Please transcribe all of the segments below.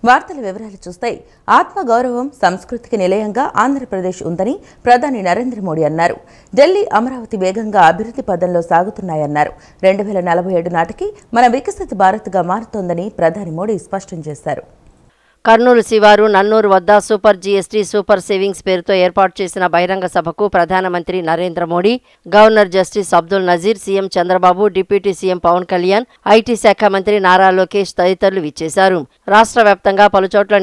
వార్తల వివరాలు చూస్తే ఆత్మగౌరవం సంస్కృతికి నిలయంగా ఆంధ్రప్రదేశ్ ఉందని ప్రధాని నరేంద్ర మోడీ అన్నారు. ఢిల్లీ, అమరావతి వేగంగా అభివృద్ధి పదంలో సాగుతున్నాయన్నారు. 2047 నాటికి మన వికసిత భారత్గా మారుతోందని ప్రధాని మోడీ స్పష్టం చేశారు. కర్నూలు శివారు నన్నూరు వద్ద సూపర్ జీఎస్టీ సూపర్ సేవింగ్స్ పేరుతో ఏర్పాటు చేసిన బహిరంగ సభకు ప్రధానమంత్రి Narendra Modi, governor justice Abdul Nazeer, CM Chandrababu, deputy CM Pawan Kalyan, IT శాఖ మంత్రి నారా లోకేష్ తదితరులు విచ్చేశారు. రాష్ట్ర వ్యాప్తంగా పలుచోట్ల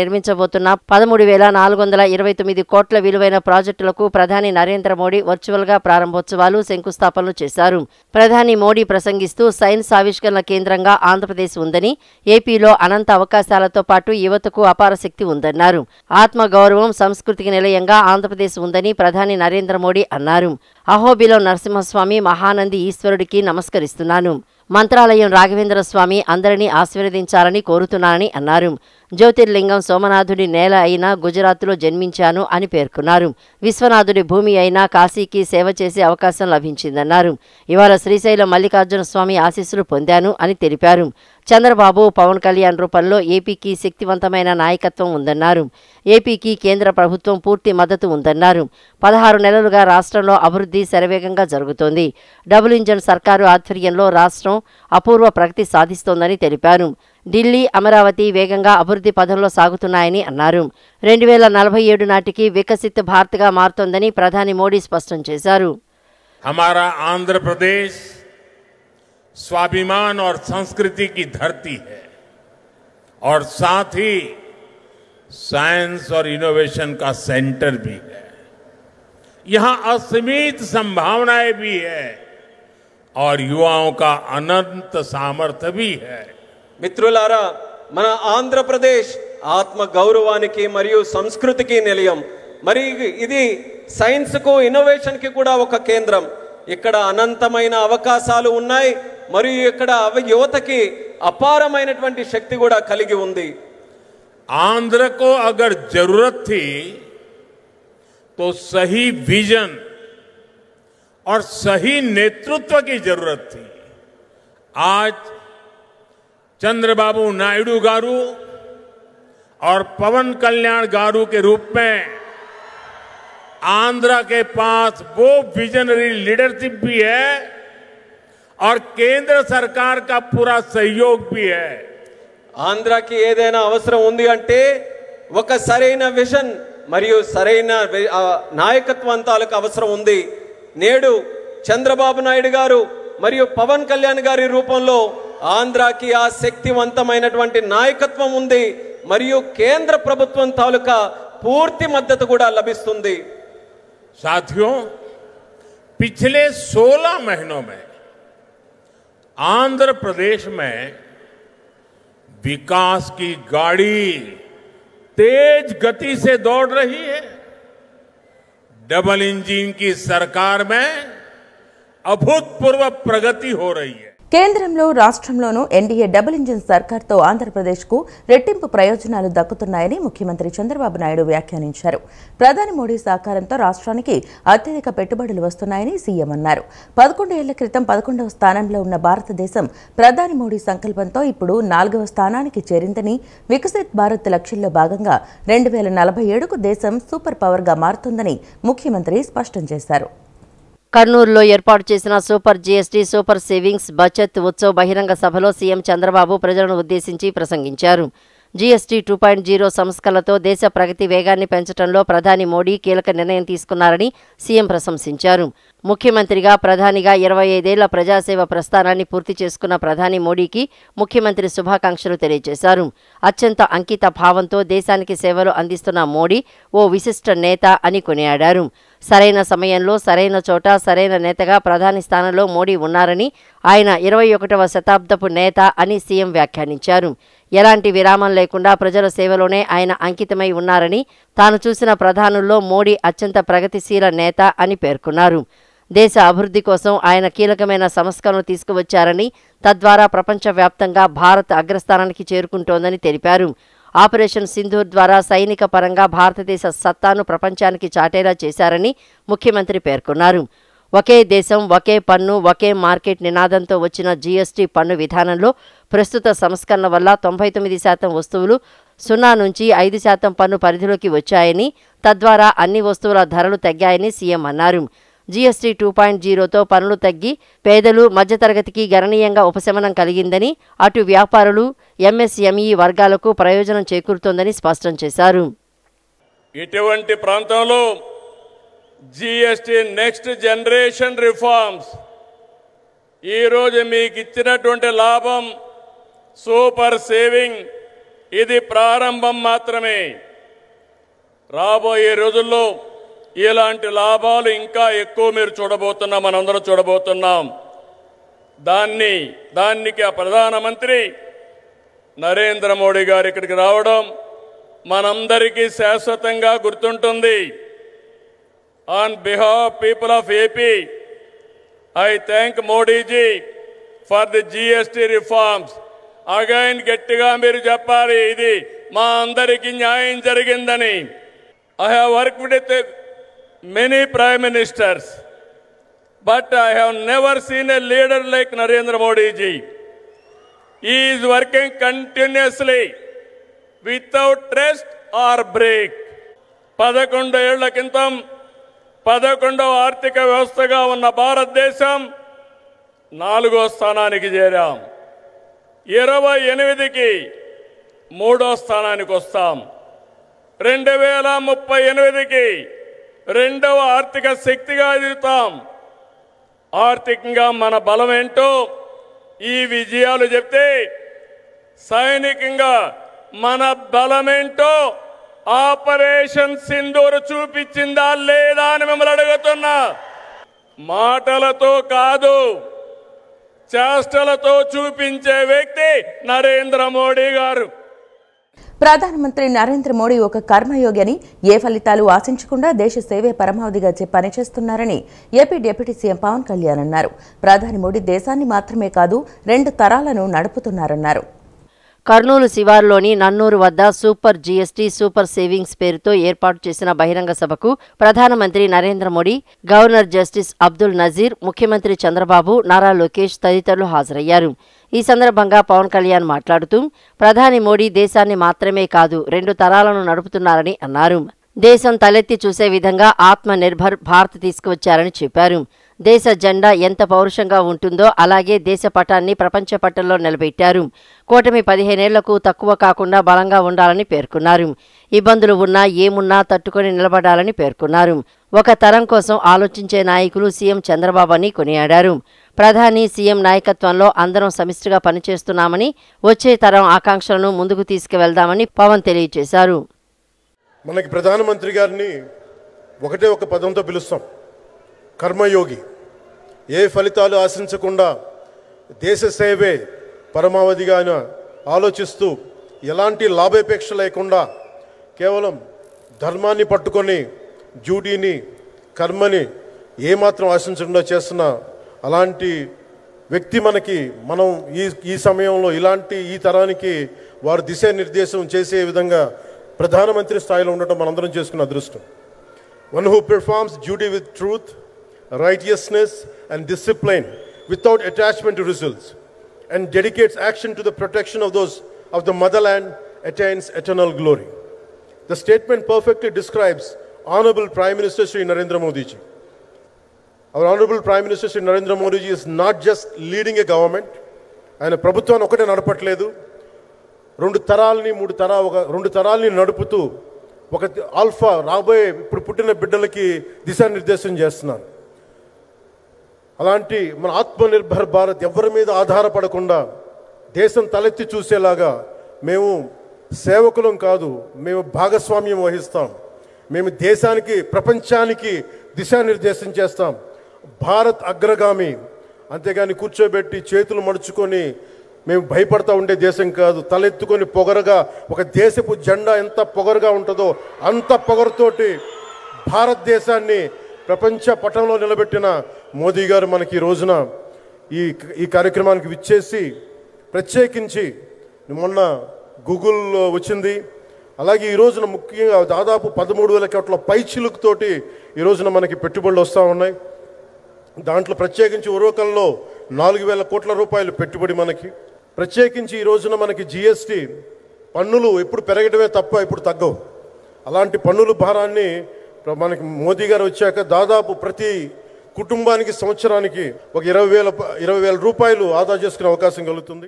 నిర్మించబోతున్న 13,429 కోట్ల విలువైన ప్రాజెక్టులకు ప్రధాని నరేంద్ర మోడీ వర్చువల్గా ప్రారంభోత్సవాలు, శంకుస్థాపనలు చేశారు. ప్రధాని మోడీ ప్రసంగిస్తూ సైన్స్ ఆవిష్కరణ కేంద్రంగా ఆంధ్రప్రదేశ్ ఉందని, ఏపీలో అనంత అవకాశాలతో పాటు యువతకు అపార శక్తి ఉందన్నారు. ఆత్మగౌరవం సంస్కృతికి నిలయంగా ఆంధ్రప్రదేశ్ ఉందని ప్రధాని నరేంద్ర మోడీ అన్నారు. అహోబిలం నరసింహస్వామి, మహానంది ఈశ్వరుడికి నమస్కరిస్తున్నాను. మంత్రాలయం రాఘవేంద్ర స్వామి అందరినీ ఆశీర్వదించాలని కోరుతున్నానని అన్నారు. జ్యోతిర్లింగం సోమనాథుడి నేల అయిన గుజరాత్లో జన్మించాను అని పేర్కొన్నారు. విశ్వనాథుడి భూమి అయిన కాశీకి సేవ చేసే అవకాశం లభించిందన్నారు. ఇవాళ శ్రీశైలం మల్లికార్జున స్వామి ఆశీస్సులు పొందాను అని తెలిపారు. చంద్రబాబు, పవన్ కళ్యాణ్ రూపంలో ఏపీకి శక్తివంతమైన నాయకత్వం ఉందన్నారు. ఏపీకి కేంద్ర ప్రభుత్వం పూర్తి మద్దతు ఉందన్నారు. 16 నెలలుగా రాష్ట్రంలో అభివృద్ధి శరవేగంగా జరుగుతోంది. డబుల్ ఇంజన్ సర్కారు ఆధ్వర్యంలో రాష్ట్రం అపూర్వ ప్రగతి సాధిస్తోందని తెలిపారు. ఢిల్లీ, అమరావతి వేగంగా అభివృద్ధి పథంలో సాగుతున్నాయని అన్నారు. 2047 నాటికి వికసిత్ భారత్గా మారుతోందని ప్రధాని మోడీ స్పష్టం చేశారు. हमारा आंध्र प्रदेश स्वाभिमान और संस्कृति की धरती है और साथ ही साइंस और इनोवेशन का सेंटर भी है. यहां असीमित संभावनाएं भी है और युवाओं का अनंत सामर्थ्य भी है. మిత్రులారా, మన ఆంధ్రప్రదేశ్ ఆత్మ గౌరవానికి మరియు సంస్కృతికి నిలయం. మరి ఇది సైన్స్ కు, ఇన్నోవేషన్ కి కూడా ఒక కేంద్రం. ఇక్కడ అనంతమైన అవకాశాలు ఉన్నాయి మరియు ఇక్కడ యువతకి అపారమైనటువంటి శక్తి కూడా కలిగి ఉంది. आंध्र को अगर जरूरत थी तो सही विजन और सही नेतृत्व की जरूरत थी. आज चंद्रबाबू नायडू गारू और पवन कल्याण गारू के रूप में आंध्र के पास वो विजनरी लीडरशिप भी है और केंद्र सरकार का पूरा सहयोग भी है. ఆంధ్రాకి ఏదైనా అవసరం ఉంది అంటే ఒక సరైన విజన్ మరియు సరైన నాయకత్వంతాలకు అవసరం ఉంది. నేడు చంద్రబాబు నాయుడు గారు మరియు పవన్ కళ్యాణ్ గారి రూపంలో ఆంధ్రాకి ఆ శక్తివంతమైనటువంటి నాయకత్వం ఉంది మరియు కేంద్ర ప్రభుత్వం తాలూకా పూర్తి మద్దతు కూడా లభిస్తుంది. साथियों, पिछले 16 महीनों में आंध्र प्रदेश में विकास की गाड़ी तेज गति से दौड़ रही है. डबल इंजन की सरकार में अभूतपूर्व प्रगति हो रही है. కేంద్రంలో, రాష్ట్రంలోనూ ఎన్డీఏ డబుల్ ఇంజిన్ సర్కార్తో ఆంధ్రప్రదేశ్కు రెట్టింపు ప్రయోజనాలు దక్కుతున్నాయని ముఖ్యమంత్రి చంద్రబాబు నాయుడు వ్యాఖ్యానించారు. ప్రధాని మోడీ సహకారంతో రాష్ట్రానికి అత్యధిక పెట్టుబడులు వస్తున్నాయని సీఎం అన్నారు. 11 ఏళ్ల క్రితం 11వ స్థానంలో ఉన్న భారతదేశం ప్రధాని మోడీ సంకల్పంతో ఇప్పుడు 4వ స్థానానికి చేరిందని, వికసిత్ భారత్ లక్ష్యంలో భాగంగా 2047కు దేశం సూపర్ పవర్గా మారుతుందని ముఖ్యమంత్రి స్పష్టం చేశారు. కర్నూలులో ఏర్పాటు చేసిన super GST super savings Bachat Utsav బహిరంగ సభలో సీఎం చంద్రబాబు ప్రజలను ఉద్దేశించి ప్రసంగించారు. జీఎస్టీ 2.0 సంస్కరణలతో దేశ ప్రగతి వేగాన్ని పెంచడంలో ప్రధాని మోడీ కీలక నిర్ణయం తీసుకున్నారని సీఎం ప్రశంసించారు. ముఖ్యమంత్రిగా, ప్రధానిగా 25 ఏళ్ల ప్రజాసేవ ప్రస్థానాన్ని పూర్తి చేసుకున్న ప్రధాని మోడీకి ముఖ్యమంత్రి శుభాకాంక్షలు తెలియజేశారు. అత్యంత అంకిత భావంతో దేశానికి సేవలు అందిస్తున్న మోడీ ఓ విశిష్ట నేత అని కొనియాడారు. సరైన సమయంలో, సరైన చోట, సరైన నేతగా ప్రధాని స్థానంలో మోడీ ఉన్నారని, ఆయన 21వ శతాబ్దపు నేత అని సీఎం వ్యాఖ్యానించారు. ఎలాంటి విరామం లేకుండా ప్రజల సేవలోనే ఆయన అంకితమై ఉన్నారని, తాను చూసిన ప్రధానుల్లో మోడీ అత్యంత ప్రగతిశీల నేత అని పేర్కొన్నారు. దేశ అభివృద్ధి కోసం ఆయన కీలకమైన సంస్కరణలు తీసుకువచ్చారని, తద్వారా ప్రపంచవ్యాప్తంగా భారత్ అగ్రస్థానానికి చేరుకుంటోందని తెలిపారు. ఆపరేషన్ సింధూర్ ద్వారా సైనిక పరంగా భారతదేశ సత్తాను ప్రపంచానికి చాటేలా చేశారని ముఖ్యమంత్రి పేర్కొన్నారు. ఒకే దేశం ఒకే పన్ను ఒకే మార్కెట్ నినాదంతో వచ్చిన జీఎస్టీ పన్ను విధానంలో ప్రస్తుత సంస్కరణ వల్ల 99% వస్తువులు 0 నుంచి 5% పన్ను పరిధిలోకి వచ్చాయని, తద్వారా అన్ని వస్తువుల ధరలు తగ్గాయని సీఎం అన్నారు. జీఎస్టీ 2.0తో పన్నులు తగ్గి పేదలు, మధ్యతరగతికి గణనీయంగా ఉపశమనం కలిగిందని, అటు వ్యాపారులు, ఎంఎస్ఎంఈ వర్గాలకు ప్రయోజనం చేకూరుతోందని స్పష్టం చేశారు. ఇటువంటి ప్రాంతంలో జీఎస్టీ నెక్స్ట్ జనరేషన్ రిఫార్మ్స్ ఈరోజు మీకు ఇచ్చినటువంటి లాభం సూపర్ సేవింగ్ ఇది ప్రారంభం మాత్రమే. రాబోయే రోజుల్లో ఇలాంటి లాభాలు ఇంకా ఎక్కువ మీరు చూడబోతున్నాం, మనందరం చూడబోతున్నాం. దానికి ఆ ప్రధానమంత్రి నరేంద్ర మోడీ గారు ఇక్కడికి రావడం మనందరికీ శాశ్వతంగా గుర్తుంటుంది. On behalf of people of AP, I thank Modi ji for the GST reforms. Again, గట్టిగా మీరు చెప్పాలి, ఇది మా అందరికీ న్యాయం జరిగిందని. I have worked with many prime ministers, but I have never seen a leader like Narendra Modi ji. He is working continuously without rest or break. 11 ఏళ్ల క్రితం 11వ ఆర్థిక వ్యవస్థగా ఉన్న భారతదేశం 4వ స్థానానికి చేరాం. 28కి 3వ స్థానానికి వస్తాం. 2038కి 2వ ఆర్థిక శక్తిగా ఎదుగుతాం. ఆర్థికంగా మన బలం ఏంటో ఈ విజయాలు చెప్తే, సైనికంగా మన బలమేంటో ఆపరేషన్ సింధూర్ చూపించిందా లేదా అని మిమ్మల్ని అడుగుతున్నా. మాటలతో కాదు, చేష్టలతో చూపించే వ్యక్తి నరేంద్ర మోడీ గారు. ప్రధానమంత్రి నరేంద్ర మోడీ ఒక కర్మయోగి అని, ఏ ఫలితాలు ఆశించకుండా దేశ సేవే పరమావధిగా పనిచేస్తున్నారని AP deputy CM Pawan Kalyan అన్నారు. ప్రధాని మోడీ దేశాన్ని మాత్రమే కాదు 2 తరాలను నడుపుతున్నారన్నారు. కర్నూలు శివారులోని నన్నూరు వద్ద సూపర్ జీఎస్టీ సూపర్ సేవింగ్స్ పేరుతో ఏర్పాటు చేసిన బహిరంగ సభకు ప్రధానమంత్రి నరేంద్ర మోడీ, గవర్నర్ జస్టిస్ అబ్దుల్ నజీర్, ముఖ్యమంత్రి చంద్రబాబు, నారా లోకేష్ తదితరులు హాజరయ్యారు. ఈ సందర్భంగా పవన్ కళ్యాణ్ మాట్లాడుతూ ప్రధాని మోడీ దేశాన్ని మాత్రమే కాదు 2 తరాలను నడుపుతున్నారని అన్నారు. దేశం తలెత్తి చూసే విధంగా ఆత్మ నిర్భర్ భారత్ తీసుకువచ్చారని చెప్పారు. దేశ జెండా ఎంత పౌరుషంగా ఉంటుందో అలాగే దేశ పటాన్ని ప్రపంచ పటంలో నిలబెట్టారు. కూటమి 15 ఏళ్లకు తక్కువ కాకుండా బలంగా ఉండాలని పేర్కొన్నారు. ఇబ్బందులు ఉన్నా ఏమున్నా తట్టుకొని నిలబడాలని పేర్కొన్నారు. ఒక తరం కోసం ఆలోచించే నాయకులు సీఎం చంద్రబాబు అని కొనియాడారు. ప్రధాని సీఎం నాయకత్వంలో అందరం సమిష్టిగా పనిచేస్తున్నామని, వచ్చే తరం ఆకాంక్షలను ముందుకు తీసుకువెళ్దామని పవన్ తెలియజేశారు. మనకి ప్రధానమంత్రి గారిని ఒకటే ఒక పదంతో పిలుస్తాం, కర్మయోగి. ఏ ఫలితాలు ఆశించకుండా దేశ సేవే పరమావధిగా ఆయన ఆలోచిస్తూ, ఎలాంటి లాభాపేక్ష లేకుండా కేవలం ధర్మాన్ని పట్టుకొని డ్యూటీని, కర్మని ఏమాత్రం ఆశించకుండా చేస్తున్న అలాంటి వ్యక్తి మనం ఈ సమయంలో ఈ తరానికి వారు దిశానిర్దేశం చేసే విధంగా ప్రధానమంత్రి స్థాయిలో ఉండటం మనందరం చేసుకున్న అదృష్టం. One who performs duty with truth, righteousness and discipline without attachment to results and dedicates action to the protection of those of the motherland attains eternal glory. The statement perfectly describes Honorable Prime Minister Shri Narendra Modi ji. Our Honorable Prime Minister Shri Narendra Modi ji is not just leading a government, ఆయన ప్రభుత్వాన్ని ఒకటే నడపట్లేదు, 2 తరాలని నడుపుతూ ఒక alpha రాబోయే ఇప్పుడు పుట్టిన బిడ్డలకి దిశానిర్దేశం చేస్తున్నారు. అలాంటి మన ఆత్మనిర్భర్ భారత్ ఎవరి మీద ఆధారపడకుండా దేశం తలెత్తి చూసేలాగా మేము సేవకులం కాదు, మేము భాగస్వామ్యం వహిస్తాం. మేము దేశానికి, ప్రపంచానికి దిశానిర్దేశం చేస్తాం. భారత్ అగ్రగామి, అంతేగాని కూర్చోబెట్టి చేతులు మడుచుకొని మేము భయపడతా ఉండే దేశం కాదు. తలెత్తుకొని పొగరగా, ఒక దేశపు జెండా ఎంత పొగరుగా ఉంటుందో అంత పొగరుతోటి భారతదేశాన్ని ప్రపంచ పటంలో నిలబెట్టిన మోదీ గారు మనకి ఈ రోజున ఈ కార్యక్రమానికి విచ్చేసి, ప్రత్యేకించి మొన్న గూగుల్లో వచ్చింది, అలాగే ఈ రోజున ముఖ్యంగా దాదాపు 13,000 కోట్ల పైచిలుకుతోటి ఈ రోజున మనకి పెట్టుబడులు వస్తూ ఉన్నాయి. దాంట్లో ప్రత్యేకించి ఉరవకల్లో 4,000 కోట్ల రూపాయలు పెట్టుబడి మనకి. ప్రత్యేకించి ఈ రోజున మనకి జిఎస్టీ పన్నులు ఎప్పుడు పెరగడమే తప్ప ఇప్పుడు తగ్గవు. అలాంటి పన్నుల భారాన్ని మనకి మోదీ గారు వచ్చాక దాదాపు ప్రతి కుటుంబానికి సంవత్సరానికి ఒక 20,000 రూపాయలు ఆదా చేసుకునే అవకాశం కలుగుతుంది.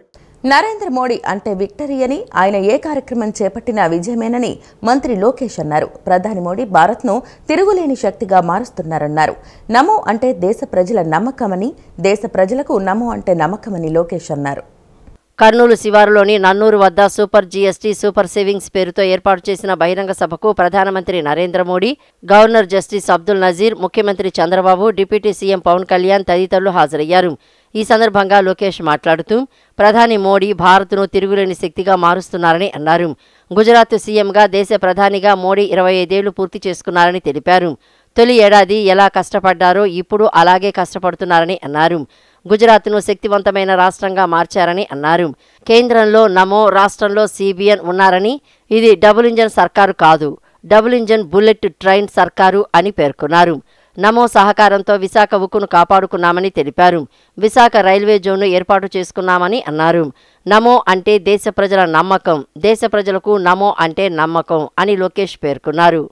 నరేంద్ర మోడీ అంటే విక్టరీ అని, ఆయన ఏ కార్యక్రమం చేపట్టినా విజయమేనని మంత్రి లోకేష్ అన్నారు. ప్రధాని మోడీ భారత్ను తిరుగులేని శక్తిగా మారుస్తున్నారన్నారు. నమో అంటే దేశ ప్రజల నమ్మకమని, దేశ ప్రజలకు నమో అంటే నమ్మకమని లోకేష్ అన్నారు. కర్నూలు శివారులోని నన్నూరు వద్ద సూపర్ జీఎస్టీ సూపర్ సేవింగ్స్ పేరుతో ఏర్పాటు చేసిన బహిరంగ సభకు ప్రధానమంత్రి నరేంద్ర మోడీ, గవర్నర్ జస్టిస్ అబ్దుల్ నజీర్, ముఖ్యమంత్రి చంద్రబాబు, డిప్యూటీ సీఎం పవన్ కళ్యాణ్ తదితరులు హాజరయ్యారు. ఈ సందర్భంగా లోకేష్ మాట్లాడుతూ ప్రధాని మోడీ భారత్ను తిరుగులేని శక్తిగా మారుస్తున్నారని అన్నారు. గుజరాత్ సీఎంగా దేశ ప్రధానిగా మోడీ 25 ఏళ్లు పూర్తి చేసుకున్నారని తెలిపారు. తొలి ఏడాది ఎలా కష్టపడ్డారో ఇప్పుడు అలాగే కష్టపడుతున్నారని అన్నారు. గుజరాత్ను శక్తివంతమైన రాష్ట్రంగా మార్చారని అన్నారు. కేంద్రంలో నమో, రాష్ట్రంలో సిబిఎన్ ఉన్నారని, ఇది డబుల్ ఇంజన్ సర్కారు కాదు, డబుల్ ఇంజన్ బుల్లెట్ ట్రైన్ సర్కారు అని పేర్కొన్నారు. నమో సహకారంతో విశాఖ ఉక్కును కాపాడుకున్నామని తెలిపారు. విశాఖ రైల్వే జోన్ను ఏర్పాటు చేసుకున్నామని అన్నారు. నమో అంటే దేశ ప్రజల నమ్మకం, దేశ ప్రజలకు నమో అంటే నమ్మకం అని లోకేష్ పేర్కొన్నారు.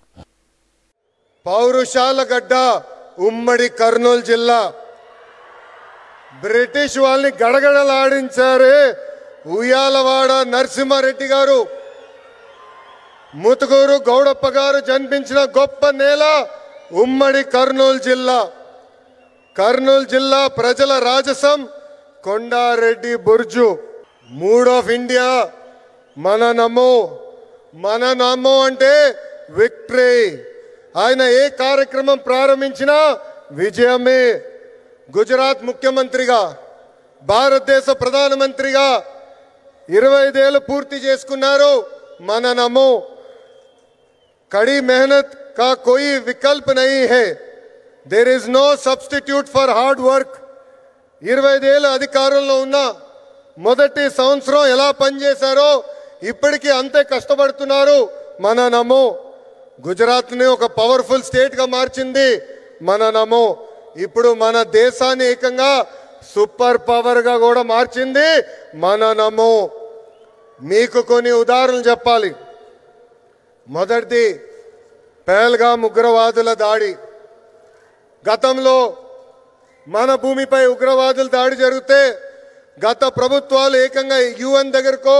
పౌరుషాల గడ్డ ఉమ్మడి కర్నూలు జిల్లా. బ్రిటిష్ వాళ్ళని గడగడలాడించారే ఉయ్యాలవాడ నరసింహారెడ్డి గారు, ముతుకూరు గౌడప్ప గారు జన్మించిన గొప్ప నేల ఉమ్మడి కర్నూలు జిల్లా. కర్నూలు జిల్లా ప్రజల రాజసం కొండారెడ్డి బుర్జు. మూడ్ ఆఫ్ ఇండియా మన నమో. మన నమో అంటే విక్టరీ. ఆయన ఏ కార్యక్రమం ప్రారంభించినా విజయమే. గుజరాత్ ముఖ్యమంత్రిగా, భారతదేశ ప్రధానమంత్రిగా 25 ఏళ్ళు పూర్తి చేసుకున్నారు. మన నమో. కड़ी मेहनत का कोई विकल्प नहीं है. There is no substitute for hard work. 25 ఏళ్ళ అధికారంలో ఉన్న మొదటి సంవత్సరం ఎలా పనిచేశారో ఇప్పటికీ అంతే కష్టపడుతున్నారు. మన నమో. గుజరాత్ని ఒక పవర్ఫుల్ స్టేట్గా మార్చింది మన నమో. ఇప్పుడు మన దేశాన్ని ఏకంగా సూపర్ పవర్గా కూడా మార్చింది మన నమో. మీకు కొన్ని ఉదాహరణలు చెప్పాలి. మొదటిది పహల్గామ్ ఉగ్రవాదుల దాడి. గతంలో మన భూమిపై ఉగ్రవాదుల దాడి జరిగితే గత ప్రభుత్వాలు ఏకంగా యుఎన్ దగ్గరకో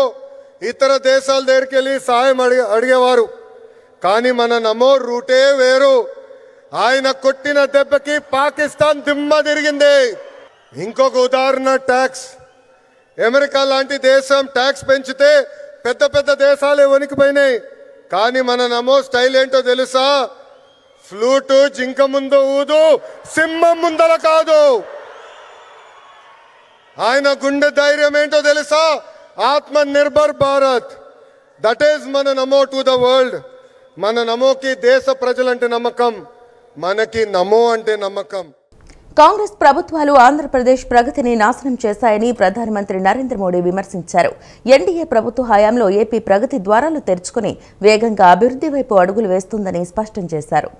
ఇతర దేశాల దగ్గరికి వెళ్ళి సాయం అడిగేవారు. కానీ మన నమో రూటే వేరు. ఆయన కొట్టిన దెబ్బకి పాకిస్తాన్ దిమ్మ తిరిగింది. ఇంకొక ఉదాహరణ ట్యాక్స్. అమెరికా లాంటి దేశం ట్యాక్స్ పెంచితే పెద్ద పెద్ద దేశాలే వణికిపోయినాయి. కానీ మన నమో స్టైల్ ఏంటో తెలుసా? ఫ్లూటు జింక ముందు ఊదు, సింహం ముందల కాదు. ఆయన గుండె ధైర్యం ఏంటో తెలుసా? ఆత్మ నిర్భర్ భారత్. దట్ ఈస్ మన నమో టు ద వరల్డ్. మన నమోకి దేశ ప్రజలంటే నమ్మకం, మనకి నమో అంటే నమ్మకం. కాంగ్రెస్ ప్రభుత్వాలు ఆంధ్రప్రదేశ్ ప్రగతిని నాశనం చేశాయని ప్రధానమంత్రి నరేంద్ర మోడీ విమర్శించారు. ఎన్డీఏ ప్రభుత్వ హయాంలో ఏపీ ప్రగతి ద్వారాలు తెరుచుకుని వేగంగా అభివృద్ధి వైపు అడుగులు వేస్తుందని స్పష్టం చేశారు.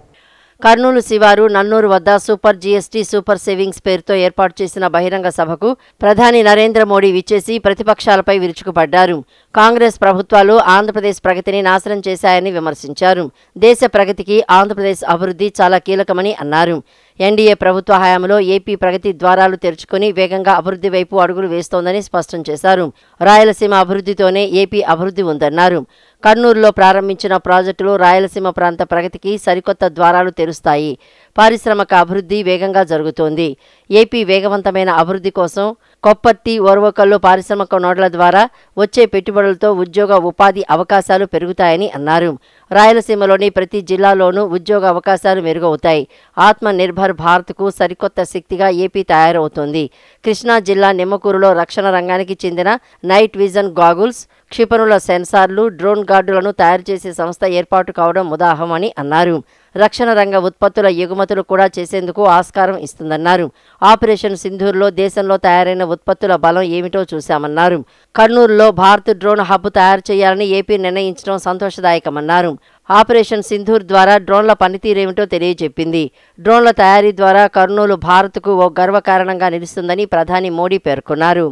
కర్నూలు శివారు నన్నూరు వద్ద సూపర్ జీఎస్టీ సూపర్ సేవింగ్స్ పేరుతో ఏర్పాటు చేసిన బహిరంగ సభకు ప్రధాని నరేంద్ర మోడీ విచ్చేసి ప్రతిపక్షాలపై విరుచుకుపడ్డారు. కాంగ్రెస్ ప్రభుత్వాలు ఆంధ్రప్రదేశ్ ప్రగతిని నాశనం చేశాయని విమర్శించారు. దేశ ప్రగతికి ఆంధ్రప్రదేశ్ అభివృద్ధి చాలా కీలకమని అన్నారు. ఎన్డీఏ ప్రభుత్వ హయాంలో ఏపీ ప్రగతి ద్వారాలు తెరుచుకుని వేగంగా అభివృద్ధి వైపు అడుగులు వేస్తోందని స్పష్టం చేశారు. రాయలసీమ అభివృద్ధితోనే ఏపీ అభివృద్ధి ఉందన్నారు. కర్నూలులో ప్రారంభించిన ప్రాజెక్టులు రాయలసీమ ప్రాంత ప్రగతికి సరికొత్త ద్వారాలు తెరుస్తాయి. పారిశ్రామిక అభివృద్ధి వేగంగా జరుగుతోంది. ఏపీ వేగవంతమైన అభివృద్ధి కోసం కొప్పర్తి, ఓర్వకల్లు పారిశ్రామిక నోడ్ల ద్వారా వచ్చే పెట్టుబడులతో ఉద్యోగ ఉపాధి అవకాశాలు పెరుగుతాయని అన్నారు. రాయలసీమలోని ప్రతి జిల్లాలోనూ ఉద్యోగ అవకాశాలు మెరుగవుతాయి. ఆత్మ నిర్భర్ భారత్కు సరికొత్త శక్తిగా ఏపీ తయారవుతోంది. కృష్ణా జిల్లా నిమ్మకూరులో రక్షణ రంగానికి చెందిన నైట్ విజన్ గాగుల్స్, క్షిపణుల సెన్సార్లు, డ్రోన్ గార్డులను తయారు చేసే సంస్థ ఏర్పాటు కావడం ఉదాహరణని అన్నారు. రక్షణ రంగ ఉత్పత్తుల ఎగుమతులు కూడా చేసేందుకు ఆస్కారం ఇస్తుందన్నారు. ఆపరేషన్ సింధూర్లో దేశంలో తయారైన ఉత్పత్తుల బలం ఏమిటో చూశామన్నారు. కర్నూలులో భారత్ డ్రోన్ హబ్ తయారు చేయాలని ఏపీ నిర్ణయించడం సంతోషదాయకమన్నారు. ఆపరేషన్ సింధూర్ ద్వారా డ్రోన్ల పనితీరేమిటో తెలియజెప్పింది. డ్రోన్ల తయారీ ద్వారా కర్నూలు భారత్కు ఓ గర్వకారణంగా నిలుస్తుందని ప్రధాని మోడీ పేర్కొన్నారు.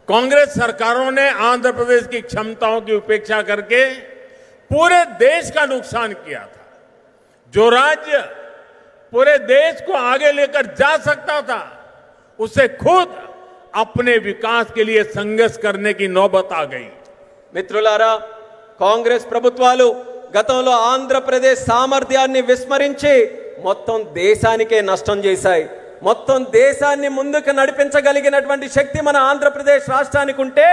कांग्रेस सरकारों ने आंध्र प्रदेश की क्षमताओं की उपेक्षा करके पूरे देश का नुकसान किया था। जो राज्य पूरे देश को आगे लेकर जा सकता था, उसे खुद अपने विकास के लिए संघर्ष करने की नौबत आ गई। మిత్రులారా, కాంగ్రెస్ ప్రభుత్వాలు గతంలో ఆంధ్రప్రదేశ్ సామర్థ్యాన్ని విస్మరించి మొత్తం దేశానికే నష్టం చేశాయి. మొత్తం దేశాన్ని ముందుకు నడిపించగలిగినటువంటి శక్తి మన ఆంధ్రప్రదేశ్ రాష్ట్రానికి ఉంటే,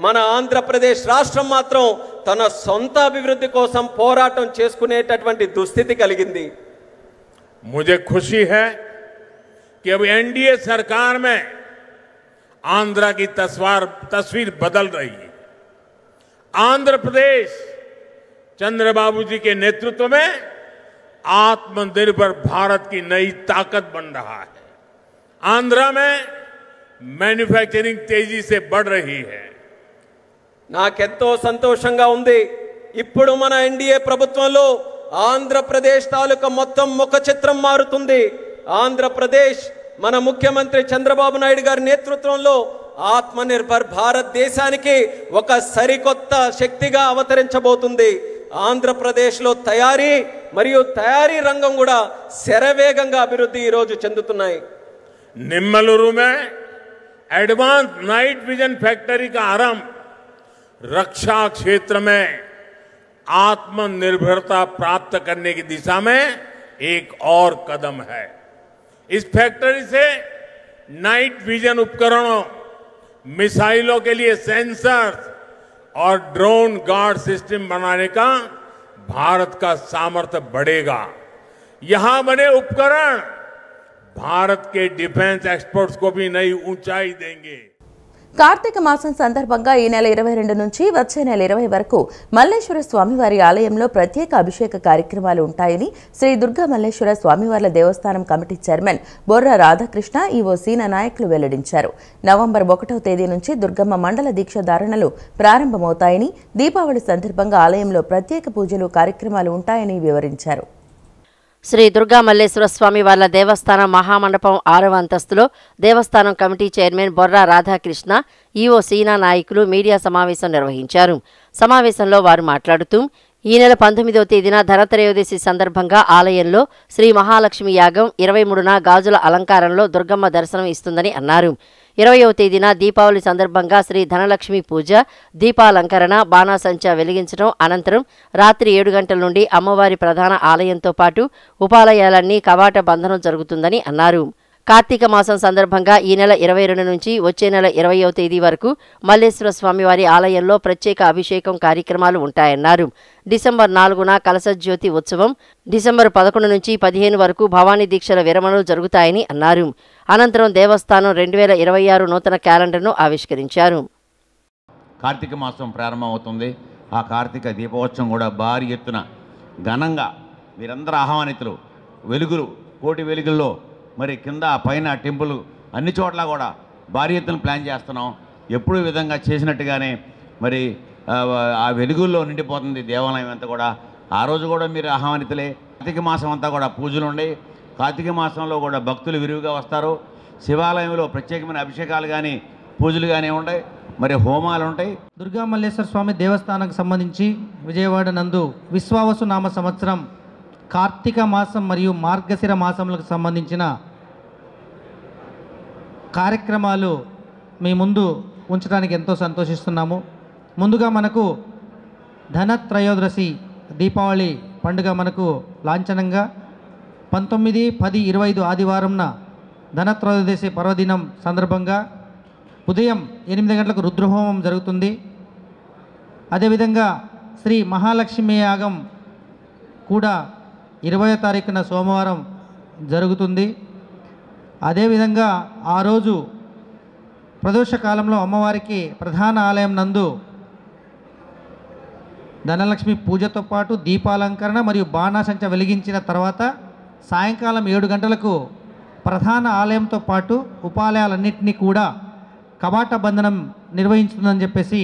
మన ఆంధ్రప్రదేశ్ రాష్ట్రం మాత్రం తన సొంత అభివృద్ధి కోసం పోరాటం చేసుకునేటటువంటి దుస్థితి కలిగింది. मुझे खुशी है कि अब एनडीए सरकार में आंध्र की तस्वीर बदल रही है। आंध्र प्रदेश चंद्रबाबू जी के नेतृत्व में आत्मनिर्भर भारत की नई ताकत बन रहा है। आंध्र में मैन्युफैक्चरिंग तेजी से बढ़ रही है। నాకెంతో సంతోషంగా ఉంది. ఇప్పుడు మన ఎన్డీఏ ప్రభుత్వంలో ఆంధ్రప్రదేశ్ తాలూకా మొత్తం ముఖ చిత్రం మారుతుంది. ఆంధ్రప్రదేశ్ మన ముఖ్యమంత్రి చంద్రబాబు నాయుడు గారి నేతృత్వంలో ఆత్మనిర్భర్ భారత్ దేశానికి ఒక సరికొత్త శక్తిగా అవతరించబోతుంది. ఆంధ్రప్రదేశ్లో తయారీ రంగం కూడా శరవేగంగా అభివృద్ధి ఈ రోజు చెందుతున్నాయి. निम्मलुरु में एडवांस नाइट विजन फैक्ट्री का आरंभ रक्षा क्षेत्र में आत्मनिर्भरता प्राप्त करने की दिशा में एक और कदम है। इस फैक्ट्री से नाइट विजन उपकरणों, मिसाइलों के लिए सेंसर्स और ड्रोन गार्ड सिस्टम बनाने का भारत का सामर्थ्य बढ़ेगा। यहां बने उपकरण भारत के डिफेंस एक्सपोर्ट्स को भी नई ऊंचाई देंगे। కార్తీక మాసం సందర్భంగా ఈ నెల 22 నుంచి వచ్చే నెల 20 వరకు మల్లేశ్వర స్వామివారి ఆలయంలో ప్రత్యేక అభిషేక కార్యక్రమాలు ఉంటాయని శ్రీ దుర్గా మల్లేశ్వర స్వామివార్ల దేవస్థానం committee chairman Borra Radhakrishna EO Seena నాయకులు వెల్లడించారు. నవంబర్ 1వ తేదీ నుంచి దుర్గమ్మ మండల దీక్ష ధారణలు ప్రారంభమవుతాయని, దీపావళి సందర్భంగా ఆలయంలో ప్రత్యేక పూజలు కార్యక్రమాలు ఉంటాయని వివరించారు. శ్రీ దుర్గా మల్లేశ్వర స్వామి వార్ల దేవస్థానం మహామండపం 6వ అంతస్తులో దేవస్థానం committee chairman Borra Radhakrishna, EO Seena నాయకులు మీడియా సమావేశం నిర్వహించారు. సమావేశంలో వారు మాట్లాడుతూ ఈ నెల 19వ తేదీన ధనత్రయోదశి సందర్భంగా ఆలయంలో శ్రీ మహాలక్ష్మి యాగం, 23న గాజుల అలంకారంలో దుర్గమ్మ దర్శనం ఇస్తుందని అన్నారు. 20వ తేదీన దీపావళి సందర్భంగా శ్రీ ధనలక్ష్మి పూజ, దీపాలంకరణ, బాణాసంచా వెలిగించడం, అనంతరం రాత్రి 7 గంటల నుండి అమ్మవారి ప్రధాన ఆలయంతో పాటు ఉపాలయాలన్నీ కవాట బంధనం జరుగుతుందని అన్నారు. కార్తీక మాసం సందర్భంగా ఈ నెల 22 నుంచి వచ్చే నెల 20వ తేదీ వరకు మల్లేశ్వర స్వామివారి ఆలయంలో ప్రత్యేక అభిషేకం కార్యక్రమాలు ఉంటాయన్నారు. డిసెంబర్ 4న కలశజ్యోతి ఉత్సవం, డిసెంబర్ 11 నుంచి 15 వరకు భవానీ దీక్షల విరమణలు జరుగుతాయని అన్నారు. అనంతరం దేవస్థానం 2026 నూతన క్యాలెండర్ను ఆవిష్కరించారు. కార్తీక మాసం ప్రారంభమవుతుంది. ఆ కార్తీక దీపోత్సవం కూడా భారీ ఎత్తున ఘనంగా వీరందరూ ఆహ్వానితులు, వెలుగులు, కోటి వెలుగుల్లో మరి కింద పైన టెంపుల్ అన్ని చోట్ల కూడా భారీ ఎత్తున ప్లాన్ చేస్తున్నాం. ఎప్పుడు విధంగా చేసినట్టుగానే మరి ఆ వెలుగుల్లో నిండిపోతుంది దేవాలయం అంతా కూడా. ఆ రోజు కూడా మీరు ఆహ్వానితులే. కార్తీక మాసం అంతా కూడా పూజలు ఉండయి. కార్తీక మాసంలో కూడా భక్తులు విరివిగా వస్తారు. శివాలయంలో ప్రత్యేకమైన అభిషేకాలు కానీ పూజలు కానీ ఉంటాయి, మరి హోమాలు ఉంటాయి. దుర్గా మల్లేశ్వర స్వామి దేవస్థానానికి సంబంధించి విజయవాడ నందు విశ్వావసు నామ సంవత్సరం కార్తీక మాసం మరియు మార్గశిర మాసములకు సంబంధించిన కార్యక్రమాలు మీ ముందు ఉంచడానికి ఎంతో సంతోషిస్తున్నాము. ముందుగా మనకు ధనత్రయోదశి దీపావళి పండుగ మనకు లాంఛనంగా 19, 10, 25 ఆదివారంన ధనత్రయోదశి పర్వదినం సందర్భంగా ఉదయం 8 గంటలకు రుద్రహోమం జరుగుతుంది. అదేవిధంగా శ్రీ మహాలక్ష్మి యాగం కూడా 20వ తారీఖున సోమవారం జరుగుతుంది. అదేవిధంగా ఆ రోజు ప్రదోష కాలంలో అమ్మవారికి ప్రధాన ఆలయం నందు ధనలక్ష్మి పూజతో పాటు దీపాలంకరణ మరియు బాణాసంచ వెలిగించిన తర్వాత సాయంకాలం 7 గంటలకు ప్రధాన ఆలయంతో పాటు ఉపాలయాలన్నింటినీ కూడా కవాట బంధనం నిర్వహించుతుందని చెప్పేసి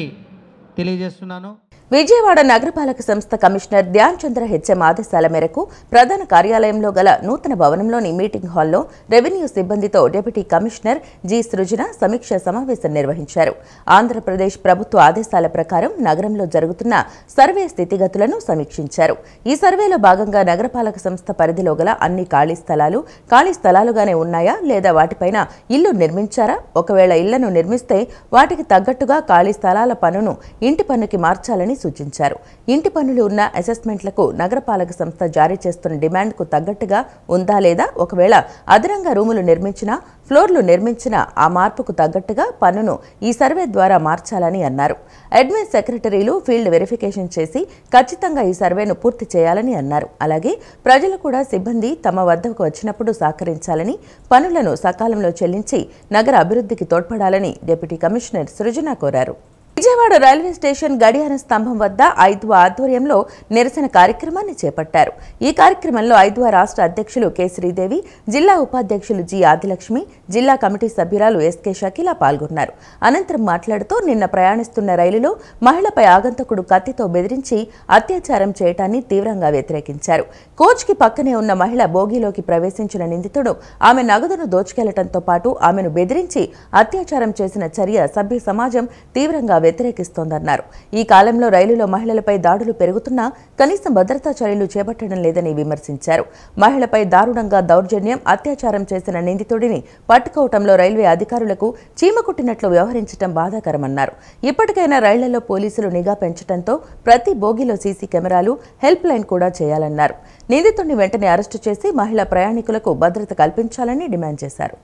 తెలియజేస్తున్నాను. విజయవాడ నగరపాలక సంస్థ కమిషనర్ ధ్యాన్ చంద్ర హెచ్ఎం ఆదేశాల మేరకు ప్రధాన కార్యాలయంలో గల నూతన భవనంలోని మీటింగ్ హాల్లో రెవెన్యూ సిబ్బందితో డిప్యూటీ కమిషనర్ జి సృజన సమీక్షా సమావేశం నిర్వహించారు. ఆంధ్రప్రదేశ్ ప్రభుత్వ ఆదేశాల ప్రకారం నగరంలో జరుగుతున్న సర్వే స్థితిగతులను సమీక్షించారు. ఈ సర్వేలో భాగంగా నగరపాలక సంస్థ పరిధిలో గల అన్ని ఖాళీ స్థలాలుగానే ఉన్నాయా లేదా వాటిపైన ఇల్లు నిర్మించారా, ఒకవేళ ఇళ్లను నిర్మిస్తే వాటికి తగ్గట్టుగా ఖాళీ స్థలాల పన్నును ఇంటి పన్నుకి మార్చాలని సూచించారు. ఇంటి పన్నులు ఉన్న అసెస్మెంట్లకు నగరపాలక సంస్థ జారీ చేస్తున్న డిమాండ్కు తగ్గట్టుగా ఉందా లేదా, ఒకవేళ అదనంగా రూములు నిర్మించినా ఫ్లోర్లు నిర్మించిన ఆ మార్పుకు తగ్గట్టుగా పన్నును ఈ సర్వే ద్వారా మార్చాలని అన్నారు. అడ్మిన్ సెక్రటరీలు ఫీల్డ్ వెరిఫికేషన్ చేసి ఖచ్చితంగా ఈ సర్వేను పూర్తి చేయాలని అన్నారు. అలాగే ప్రజలు కూడా సిబ్బంది తమ వద్దకు వచ్చినప్పుడు సహకరించాలని, పన్నులను సకాలంలో చెల్లించి నగర అభివృద్ధికి తోడ్పడాలని డిప్యూటీ కమిషనర్ సృజన కోరారు. విజయవాడ రైల్వే స్టేషన్ గడియారం స్తంభం వద్ద ఐద్వ ఆధ్వర్యంలో నిరసన కార్యక్రమాన్ని చేపట్టారు. ఈ కార్యక్రమంలో ఐద్వ రాష్ట్ర అధ్యక్షులు కె శ్రీదేవి, జిల్లా ఉపాధ్యక్షులు జి ఆదిలక్ష్మి, జిల్లా కమిటీ సభ్యురాలు ఎస్కే షకీల పాల్గొన్నారు. అనంతరం మాట్లాడుతూ నిన్న ప్రయాణిస్తున్న రైలులో మహిళపై ఆగంతకుడు కత్తితో బెదిరించి అత్యాచారం చేయటాన్ని తీవ్రంగా వ్యతిరేకించారు. కోచ్కి పక్కనే ఉన్న మహిళ బోగీలోకి ప్రవేశించిన నిందితుడు ఆమె నగదును దోచుకెళ్లడంతో పాటు ఆమెను బెదిరించి అత్యాచారం చేసిన చర్య సభ్య సమాజం తీవ్రంగా వ్యతిరేకిస్తోందన్నారు. ఈ కాలంలో రైలులో మహిళలపై దాడులు పెరుగుతున్నా కనీసం భద్రతా చర్యలు చేపట్టడం లేదని విమర్శించారు. మహిళపై దారుణంగా దౌర్జన్యం, అత్యాచారం చేసిన నిందితుడిని పట్టుకోవటంలో రైల్వే అధికారులకు చీమ కుట్టినట్లు వ్యవహరించడం బాధాకరమన్నారు. ఇప్పటికైనా రైళ్లలో పోలీసులు నిఘా పెంచడంతో ప్రతి బోగిలో సీసీ కెమెరాలు, హెల్ప్ లైన్ కూడా చేయాలన్నారు. నిందితుడిని వెంటనే అరెస్టు చేసి మహిళా ప్రయాణికులకు భద్రత కల్పించాలని డిమాండ్ చేశారు.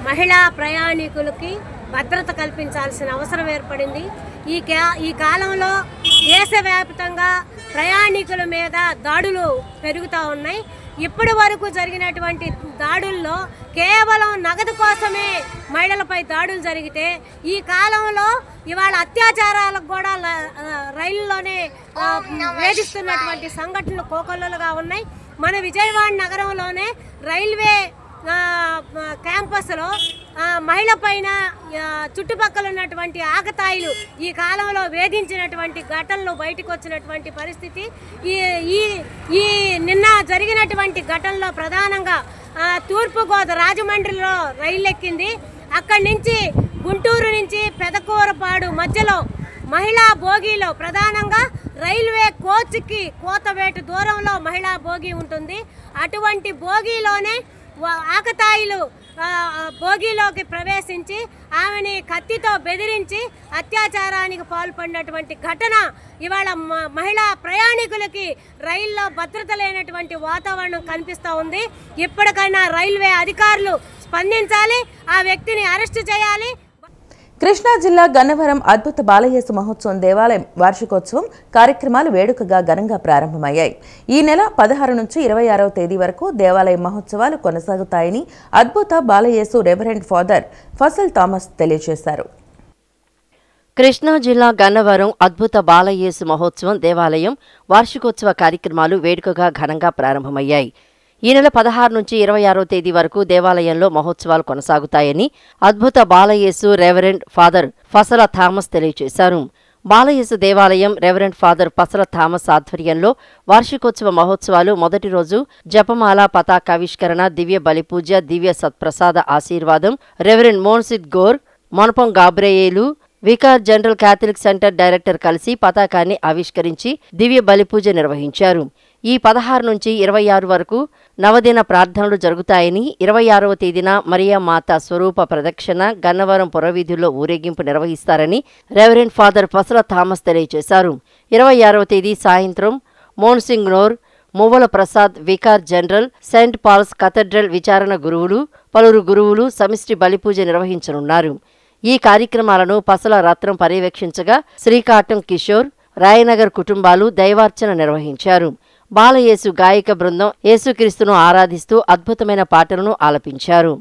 మహిళా ప్రయాణికులకి భద్రత కల్పించాల్సిన అవసరం ఏర్పడింది. ఈ కాలంలో దేశవ్యాప్తంగా ప్రయాణికుల మీద దాడులు పెరుగుతూ ఉన్నాయి. ఇప్పటి వరకు జరిగినటువంటి దాడుల్లో కేవలం నగదు కోసమే మహిళలపై దాడులు జరిగితే, ఈ కాలంలో ఇవాళ అత్యాచారాలకు కూడా రైళ్లలోనే వేధిస్తున్నటువంటి సంఘటనలు కోకొల్లలుగా ఉన్నాయి. మన విజయవాడ నగరంలోనే రైల్వే క్యాంపస్లో మహిళ పైన చుట్టుపక్కల ఉన్నటువంటి ఆకతాయిలు ఈ కాలంలో వేధించినటువంటి ఘటనలు బయటకు వచ్చినటువంటి పరిస్థితి. ఈ నిన్న జరిగినటువంటి ఘటనలో ప్రధానంగా తూర్పుగోదావరి రాజమండ్రిలో రైలు ఎక్కింది. అక్కడి నుంచి గుంటూరు నుంచి పెదకూరపాడు మధ్యలో మహిళా బోగీలో ప్రధానంగా రైల్వే కోచ్కి కోతవేటు దూరంలో మహిళా బోగీ ఉంటుంది. అటువంటి బోగీలోనే ఆకతాయిలు బోగీలోకి ప్రవేశించి ఆమెని కత్తితో బెదిరించి అత్యాచారానికి పాల్పడినటువంటి ఘటన ఇవాళ మహిళా ప్రయాణికులకి రైల్లో భద్రత లేనటువంటి వాతావరణం కనిపిస్తూ ఉంది. ఇప్పటికైనా రైల్వే అధికారులు స్పందించాలి, ఆ వ్యక్తిని అరెస్టు చేయాలి. కృష్ణా జిల్లా గన్నవరం అద్భుత బాలయేసు మహోత్సవం దేవాలయం వార్షికోత్సవం కార్యక్రమాలు వేడుకగా ఘనంగా ప్రారంభమయ్యాయి. ఈ నెల 16 నుంచి 26వ తేదీ వరకు దేవాలయం మహోత్సవాలు కొనసాగుతాయని అద్భుత బాలయేసు రెవరెండ్ ఫాదర్ ఫసల్ థామస్ తెలియజేశారు. కృష్ణా జిల్లా గన్నవరం అద్భుత బాలయేసు మహోత్సవం దేవాలయం వార్షికోత్సవ కార్యక్రమాలు వేడుకగా ఘనంగా ప్రారంభమయ్యాయి. ఈ నెల 16 నుంచి 26వ తేదీ వరకు దేవాలయంలో మహోత్సవాలు కొనసాగుతాయని అద్భుత బాలయేసు రెవరెండ్ ఫాదర్ ఫసల థామస్ తెలియజేశారు. బాలయేసు దేవాలయం రెవరెండ్ ఫాదర్ ఫసల థామస్ ఆధ్వర్యంలో వార్షికోత్సవ మహోత్సవాలు మొదటి రోజు జపమాల, పతాకావిష్కరణ, దివ్య బలిపూజ, దివ్య సత్ప్రసాద ఆశీర్వాదం, రెవరెండ్ మోన్సిద్ గోర్, మొనపం Gabriel, vicar general Catholic centre director కలిసి పతాకాన్ని ఆవిష్కరించి దివ్య బలిపూజ నిర్వహించారు. ఈ 16 నుంచి 26 వరకు నవదిన ప్రార్థనలు జరుగుతాయని, 26వ తేదీన మరియా మాత స్వరూప ప్రదక్షిణ, గన్నవరం పురవీధుల్లో ఊరేగింపు నిర్వహిస్తారని రెవరెండ్ ఫాదర్ ఫసల థామస్ తెలియజేశారు. 26వ తేదీ సాయంత్రం monsignor Muvvala Prasad vicar general Saint Paul's cathedral విచారణ గురువులు, పలువురు గురువులు సమిష్టి బలిపూజ నిర్వహించనున్నారు. ఈ కార్యక్రమాలను పసల రత్నం పర్యవేక్షించగా శ్రీకాటం కిషోర్, రాయనగర్ కుటుంబాలు దైవార్చన నిర్వహించారు. బాలయేసు గాయక బృందం యేసుక్రీస్తును ఆరాధిస్తూ అద్భుతమైన పాటలను ఆలపించారు.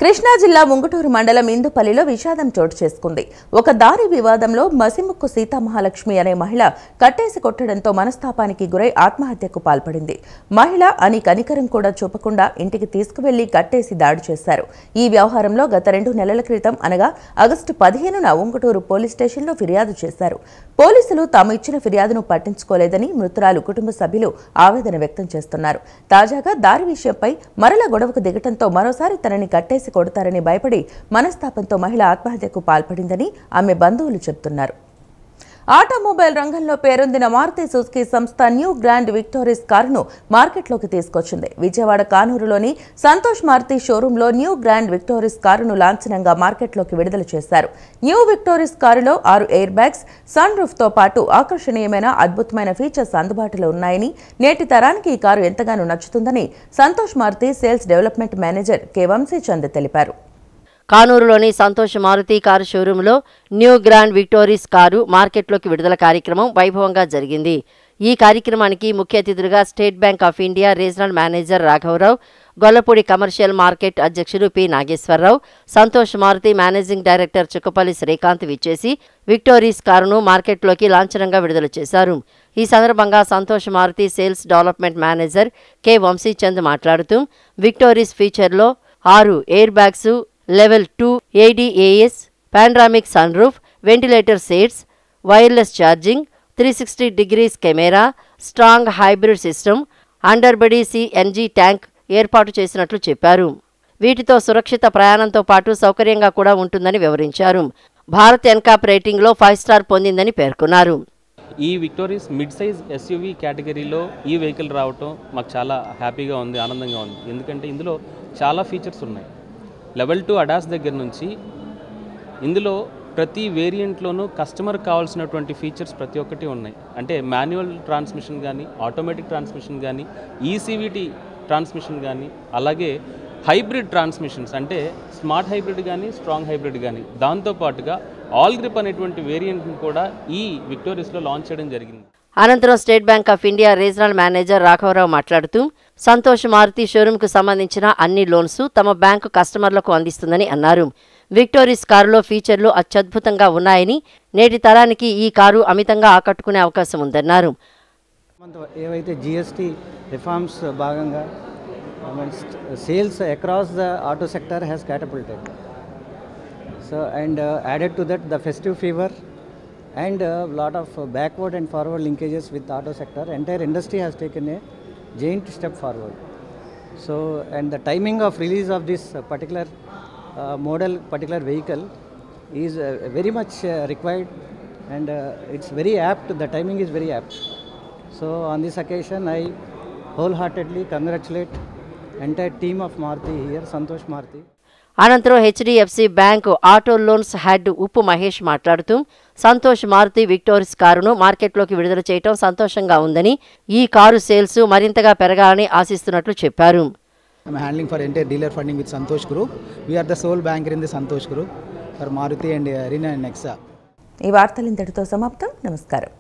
కృష్ణా జిల్లా ముంగుటూరు మండలం ఇందుపల్లిలో విషాదం చోటు చేసుకుంది. ఒక దారి వివాదంలో మసిముక్కు సీతామహాలక్ష్మి అనే మహిళ కట్టేసి కొట్టడంతో మనస్తాపానికి గురై ఆత్మహత్యకు పాల్పడింది. మహిళ అని కనికరం కూడా చూపకుండా ఇంటికి తీసుకువెళ్లి కట్టేసి దాడి చేశారు. ఈ వ్యవహారంలో గత 2 నెలల క్రితం అనగా ఆగస్టు 15న ముంగుటూరు పోలీస్ స్టేషన్లో ఫిర్యాదు చేశారు. పోలీసులు తాము ఇచ్చిన ఫిర్యాదును పట్టించుకోలేదని మృతురాలు కుటుంబ సభ్యులు ఆవేదన వ్యక్తం చేస్తున్నారు. తాజాగా దారి విషయంపై మరల గొడవకు దిగటంతో మరోసారి తనని కట్టేసి కొడతారని భయపడి మనస్తాపంతో మహిళ ఆత్మహత్యకు పాల్పడిందని ఆమె బంధువులు చెబుతున్నారు. ఆటోమొబైల్ రంగంలో పేరొందిన మారుతి సుజుకి సంస్థ న్యూ గ్రాండ్ విక్టోరియస్ కారును మార్కెట్లోకి తీసుకొచ్చింది. విజయవాడ కానూరులోని సంతోష్ మారుతి షోరూంలో న్యూ గ్రాండ్ విక్టోరియస్ కారును లాంఛనంగా మార్కెట్లోకి విడుదల చేశారు. న్యూ విక్టోరియస్ కారులో 6 ఎయిర్ బ్యాగ్స్, సన్ రూఫ్ తో పాటు ఆకర్షణీయమైన అద్భుతమైన ఫీచర్స్ అందుబాటులో ఉన్నాయని, నేటి తరానికి ఈ కారు ఎంతగానో నచ్చుతుందని Santosh Maruti sales development manager K Vamsichand తెలిపారు. కానూరులోని సంతోష్ మారుతి కారు షోరూంలో న్యూ గ్రాండ్ విక్టోరియస్ కారు మార్కెట్లోకి విడుదల కార్యక్రమం వైభవంగా జరిగింది. ఈ కార్యక్రమానికి ముఖ్య అతిథులుగా State Bank of India regional manager రాఘవరావు, గొల్లపూడి కమర్షియల్ మార్కెట్ అధ్యక్షులు P Nageswararao, Santosh Maruti managing director Chukkapalli Srikanth విచ్చేసి విక్టోరియస్ కారును మార్కెట్లోకి లాంఛనంగా విడుదల చేశారు. ఈ సందర్భంగా Santosh Maruti sales development manager K Vamsichand మాట్లాడుతూ విక్టోరియస్ ఫీచర్లో 6 air bags, level 2 ADAS, panoramic sunroof, ventilator seats, wireless charging, 360 degrees camera, strong hybrid system, underbody CNG tank ఏర్పాటు చేసినట్లు చెప్పారు. వీటితో సురక్షిత ప్రయాణంతో పాటు సౌకర్యంగా కూడా ఉంటుందని వివరించారు. భారత్ ఎన్కాప్ రేటింగ్లో 5 స్టార్ పొందిందని పేర్కొన్నారు. ఈ విక్టోరియస్ మిడ్ సైజ్ SUV కేటగిరీలో ఈ వెహికల్ రావటం మాకు చాలా హ్యాపీగా ఉంది, ఆనందంగా ఉంది. ఎందుకంటే ఇందులో చాలా ఫీచర్స్ ఉన్నాయి. లెవెల్ 2 ADAS దగ్గర నుంచి ఇందులో ప్రతి వేరియంట్లోనూ కస్టమర్కి కావాల్సినటువంటి ఫీచర్స్ ప్రతి ఒక్కటి ఉన్నాయి. అంటే మాన్యువల్ ట్రాన్స్మిషన్ కానీ, ఆటోమేటిక్ ట్రాన్స్మిషన్ కానీ, ECVT ట్రాన్స్మిషన్ కానీ, అలాగే హైబ్రిడ్ ట్రాన్స్మిషన్స్ అంటే స్మార్ట్ హైబ్రిడ్ కానీ, స్ట్రాంగ్ హైబ్రిడ్ కానీ, దాంతోపాటుగా ఆల్ గ్రిప్ అనేటువంటి వేరియంట్ని కూడా ఈ విక్టోరియస్లో లాంచ్ చేయడం జరిగింది. అనంతరం state Bank of India regional manager రాఘవరావు మాట్లాడుతూ సంతోష్ మారుతి షోరూంకు సంబంధించిన అన్ని లోన్స్ తమ బ్యాంకు కస్టమర్లకు అందిస్తుందని అన్నారు. విక్టోరియస్ కారులో ఫీచర్లు అత్యద్భుతంగా ఉన్నాయని, నేటి తరానికి ఈ కారు అమితంగా ఆకట్టుకునే అవకాశం ఉందన్నారు. ఏవైతే GST రిఫార్మ్స్ భాగంగా sales across the auto sector has catapulted. So and added to that the festive fever and lot of backward and forward linkages with the auto sector. Entire industry has taken a giant step forward. So and the timing of release of this particular model, particular vehicle is very much required, and it's very apt. The timing is very apt. So on this occasion I wholeheartedly congratulate entire team of Maruti here, Santosh Maruti. అనంతరం HDFC bank auto loans head ఉప్పు మహేష్ మాట్లాడుతూ Santosh Maruti victorious కారును మార్కెట్లోకి విడుదల చేయడం సంతోషంగా ఉందని, ఈ కారు సేల్స్ మరింతగా పెరగాలని ఆశిస్తున్నట్లు చెప్పారు. I'm handling for entire dealer funding with Santosh Group. We are the sole banker in the Santosh Group for Maruti and Arena and Nexa. ఈ వార్తలు ఇంతటితో సమాప్తం. నమస్కారం.